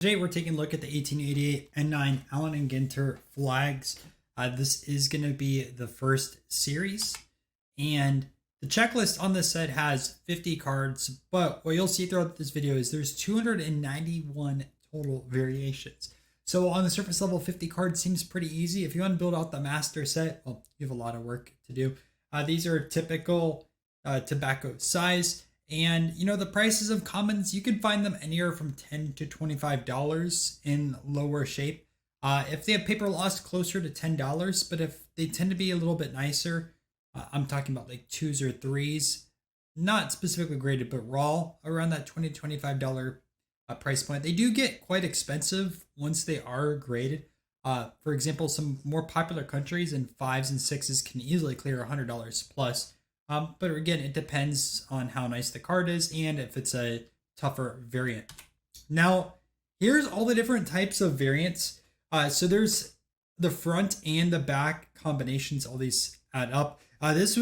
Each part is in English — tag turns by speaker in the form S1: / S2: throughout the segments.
S1: Today we're taking a look at the 1888 N9 Allen and Ginter flags. This is going to be the first series, and the checklist on this set has 50 cards, but what you'll see throughout this video is there's 291 total variations. So on the surface level, 50 cards seems pretty easy. If you want to build out the master set, well, you have a lot of work to do. These are typical tobacco size. And, you know, the prices of commons, you can find them anywhere from $10 to $25 in lower shape. If they have paper loss, closer to $10, but if they tend to be a little bit nicer, I'm talking about like 2s or 3s, not specifically graded, but raw, around that $20 to $25 price point. They do get quite expensive once they are graded. For example, some more popular countries in 5s and 6s can easily clear $100 plus. But again, it depends on how nice the card is and if it's a tougher variant. Now, here's all the different types of variants. So there's the front and the back combinations. All these add up. This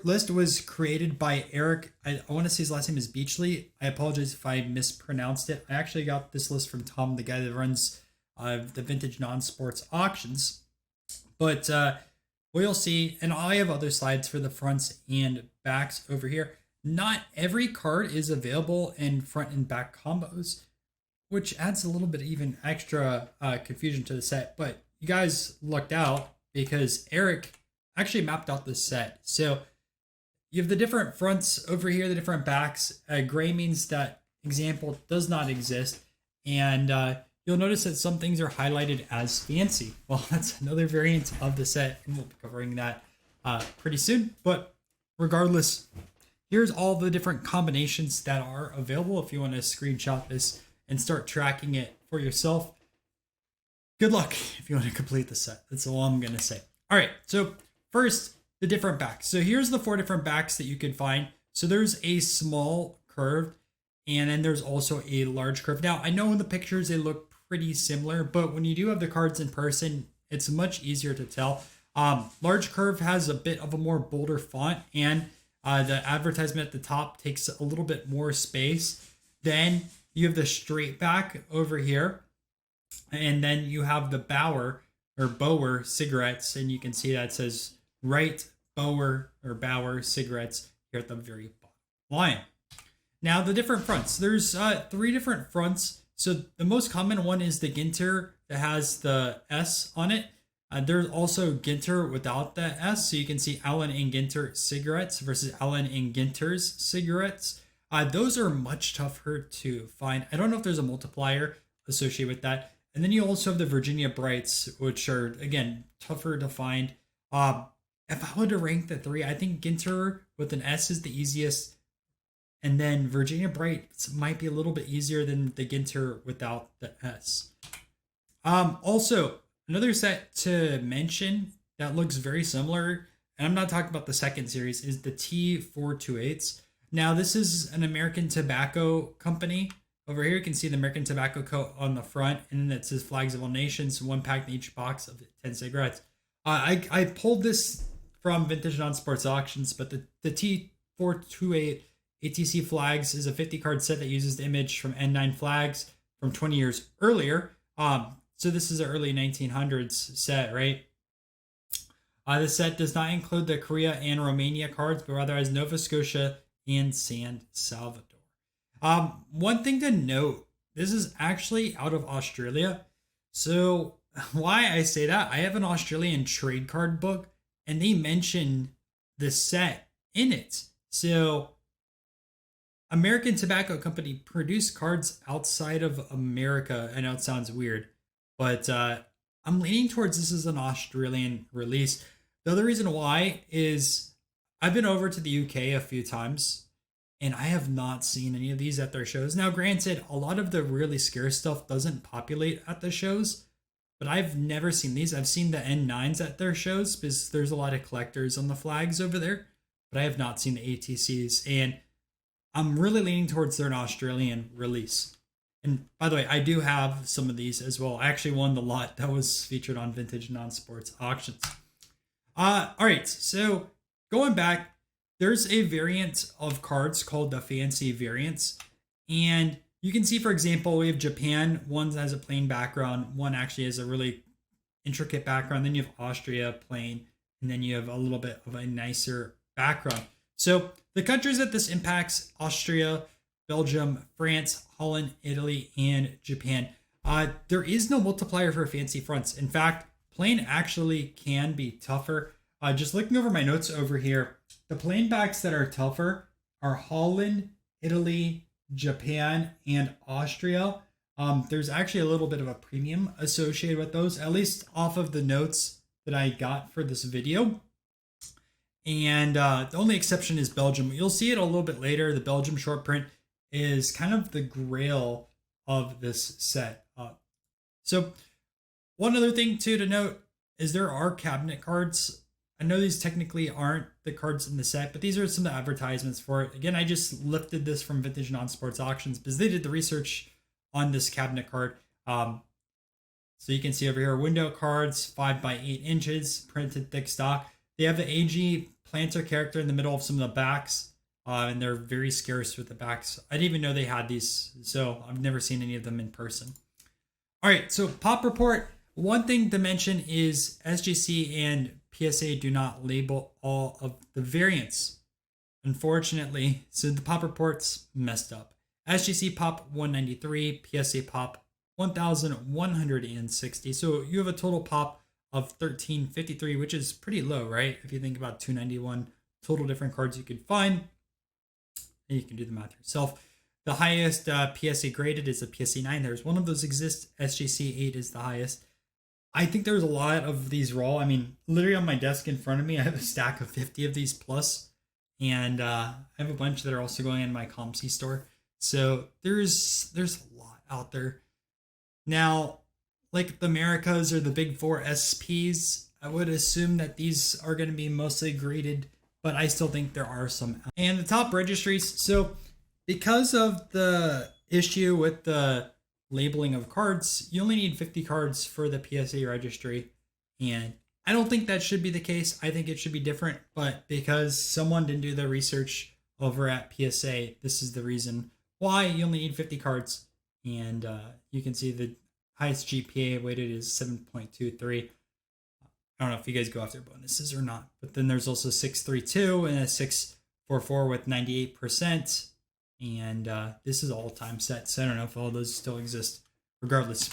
S1: list was created by Eric. I want to say his last name is Beachley. I apologize if I mispronounced it. I actually got this list from Tom, the guy that runs the Vintage Non-Sports auctions. But what you'll see, and I have other slides for the fronts and backs over here. Not every card is available in front and back combos, which adds a little bit even extra confusion to the set. But you guys lucked out because Eric actually mapped out this set. So you have the different fronts over here, the different backs. Gray means that example does not exist. And you'll notice that some things are highlighted as fancy. Well, that's another variant of the set, and we'll be covering that pretty soon. But regardless, here's all the different combinations that are available. If you want to screenshot this and start tracking it for yourself, good luck if you want to complete the set. That's all I'm going to say. All right, so first, the different backs. So here's the 4 different backs that you can find. So there's a small curved, and then there's also a large curve. Now, I know in the pictures they look pretty similar, but when you do have the cards in person, it's much easier to tell. Large curve has a bit of a more bolder font, and the advertisement at the top takes a little bit more space. Then you have the straight back over here, and then you have the Bauer cigarettes, and you can see that it says Wright Bauer cigarettes here at the very bottom line. Now, the different fronts. There's 3 different fronts. So the most common one is the Ginter that has the S on it. There's also Ginter without the S. So you can see Allen and Ginter cigarettes versus Allen and Ginter's cigarettes. Those are much tougher to find. I don't know if there's a multiplier associated with that. And then you also have the Virginia Brights, which are, again, tougher to find. If I were to rank the 3, I think Ginter with an S is the easiest. And then Virginia Brights might be a little bit easier than the Ginter without the S. Also, another set to mention that looks very similar, and I'm not talking about the second series, is the T428s. Now, this is an American Tobacco company. Over here, you can see the American Tobacco coat on the front, and then it says Flags of All Nations, 1 pack in each box of 10 cigarettes. I pulled this from Vintage Non-Sports Auctions, but the T428 ATC flags is a 50 card set that uses the image from N9 flags from 20 years earlier. So this is an early 1900s set, right? The set does not include the Korea and Romania cards, but rather has Nova Scotia and San Salvador. One thing to note, this is actually out of Australia. So why I say that, I have an Australian trade card book, and they mention the set in it. So American Tobacco Company produced cards outside of America. I know it sounds weird, but I'm leaning towards this is an Australian release. The other reason why is I've been over to the UK a few times, and I have not seen any of these at their shows. Now, granted, a lot of the really scarce stuff doesn't populate at the shows, but I've never seen these. I've seen the N9s at their shows because there's a lot of collectors on the flags over there, but I have not seen the ATCs, and I'm really leaning towards their Australian release. And by the way, I do have some of these as well. I actually won the lot that was featured on Vintage Non-Sports Auctions. All right, so going back, there's a variant of cards called the fancy variants. And You can see, for example, we have Japan. One has a plain background. One actually has a really intricate background. Then you have Austria plain, and then you have a little bit of a nicer background. So the countries that this impacts: Austria, Belgium, France, Holland, Italy, and Japan. There is no multiplier for fancy fronts. In fact, plain actually can be tougher. Just looking over my notes over here, the plain backs that are tougher are Holland, Italy, Japan, and Austria. There's actually a little bit of a premium associated with those, at least off of the notes that I got for this video. And the only exception is Belgium. You'll see it a little bit later. The Belgium short print is kind of the grail of this set. So one other thing too to note is there are cabinet cards. I know these technically aren't the cards in the set, but these are some of the advertisements for it. Again, I just lifted this from Vintage Non-Sports Auctions because they did the research on this cabinet card. So you can see over here, window cards, 5x8 printed thick stock. They have the AG planter character in the middle of some of the backs, and they're very scarce with the backs. I didn't even know they had these, so I've never seen any of them in person. All right, so pop report. One thing to mention is SGC and PSA do not label all of the variants, unfortunately. So the pop report's messed up. SGC pop 193, PSA pop 1,160. So you have a total pop of 1,353, which is pretty low, right? If you think about 291 total different cards you could find, and you can do the math yourself. The highest PSA graded is a PSA 9. There's one of those exists. SGC 8 is the highest. I think there's a lot of these raw. I mean, literally on my desk in front of me, I have a stack of 50 of these plus, and I have a bunch that are also going in my ComC store. So there's a lot out there. Now, like the Americas or the big four SPs, I would assume that these are going to be mostly graded, but I still think there are some. And the top registries. So because of the issue with the labeling of cards, you only need 50 cards for the PSA registry. And I don't think that should be the case. I think it should be different, but because someone didn't do the research over at PSA, this is the reason why you only need 50 cards. And you can see the highest GPA weighted is 7.23. I don't know if you guys go after bonuses or not, but then there's also 632 and a 644 with 98%. And this is all time set, so I don't know if all those still exist regardless.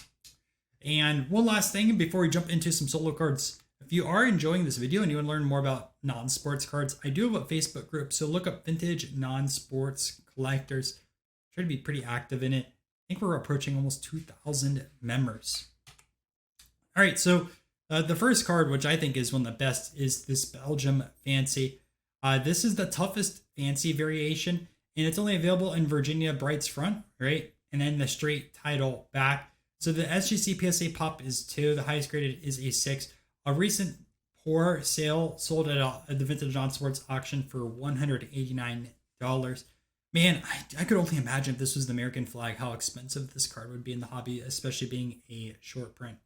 S1: And one last thing before we jump into some solo cards. If you are enjoying this video and you want to learn more about non-sports cards, I do have a Facebook group, so look up Vintage Non-Sports Collectors. Try to be pretty active in it. I think we're approaching almost 2,000 members. All right, so the first card, which I think is one of the best, is this Belgium Fancy. This is the toughest Fancy variation, and it's only available in Virginia Brights front, right? And then the straight title back. So the SGC PSA pop is 2. The highest graded is a 6. A recent poor sale sold at the Vintage Non-Sports auction for $189. Man, I could only imagine if this was the American flag, how expensive this card would be in the hobby, especially being a short print.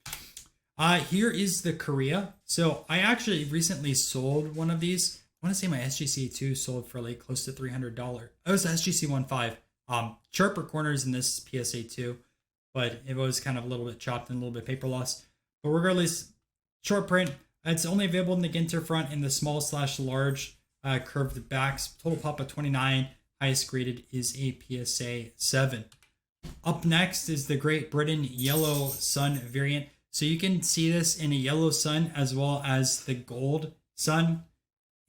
S1: Here is the Korea. So I actually recently sold one of these. I want to say my SGC 2 sold for like close to $300. It was the SGC 1.5. Sharper corners in this PSA 2, but it was kind of a little bit chopped and a little bit paper loss. But regardless, short print. It's only available in the Ginter front in the small/large curved backs. Total pop of 29. Highest graded is a PSA 7. Up next is the Great Britain Yellow Sun variant. So you can see this in a yellow sun as well as the gold sun.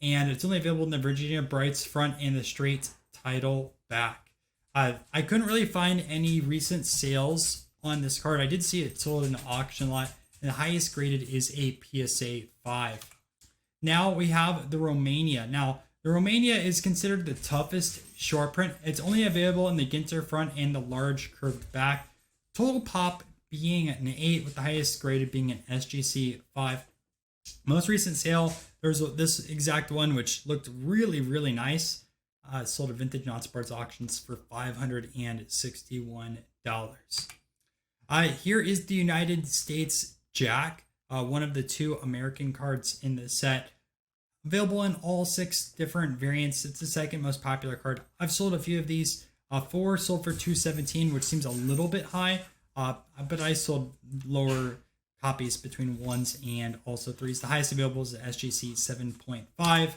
S1: And it's only available in the Virginia Brights front and the straight title back. I couldn't really find any recent sales on this card. I did see it sold in the auction lot. And the highest graded is a PSA 5. Now we have the Romania. Now, the Romania is considered the toughest short print. It's only available in the Ginter front and the large curved back. Total pop being an 8 with the highest graded being an SGC 5. Most recent sale, there's this exact one which looked really, really nice. Sold at Vintage Non-Sports auctions for $561. Here is the United States Jack, one of the 2 American cards in the set. Available in all 6 different variants. It's the second most popular card. I've sold a few of these. 4 sold for 217, which seems a little bit high, but I sold lower copies between 1s and also 3s. The highest available is the SGC 7.5.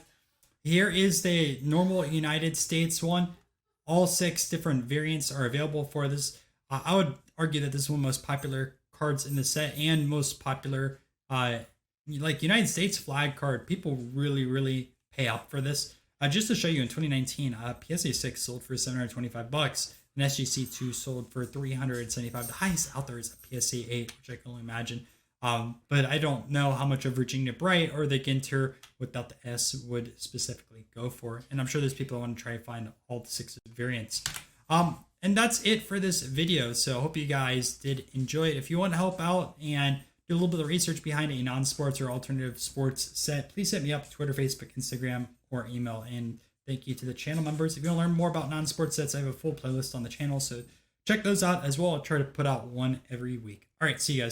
S1: Here is the normal United States one. All 6 different variants are available for this. I would argue that this is one of the most popular cards in the set and most popular like United States flag card. People really pay up for this. Just to show you, in 2019, PSA 6 sold for $725, and SGC 2 sold for $375. The highest out there is a PSA 8, which I can only imagine. But I don't know how much of Virginia Bright or the Ginter without the S would specifically go for. And I'm sure there's people who want to try to find all the 6 variants. And that's it for this video. So I hope you guys did enjoy it. If you want to help out and do a little bit of research behind a non-sports or alternative sports set, please hit me up Twitter, Facebook, Instagram, or email. And thank you to the channel members. If you want to learn more about non-sports sets, I have a full playlist on the channel, so check those out as well. I'll try to put out one every week. All right, see you guys.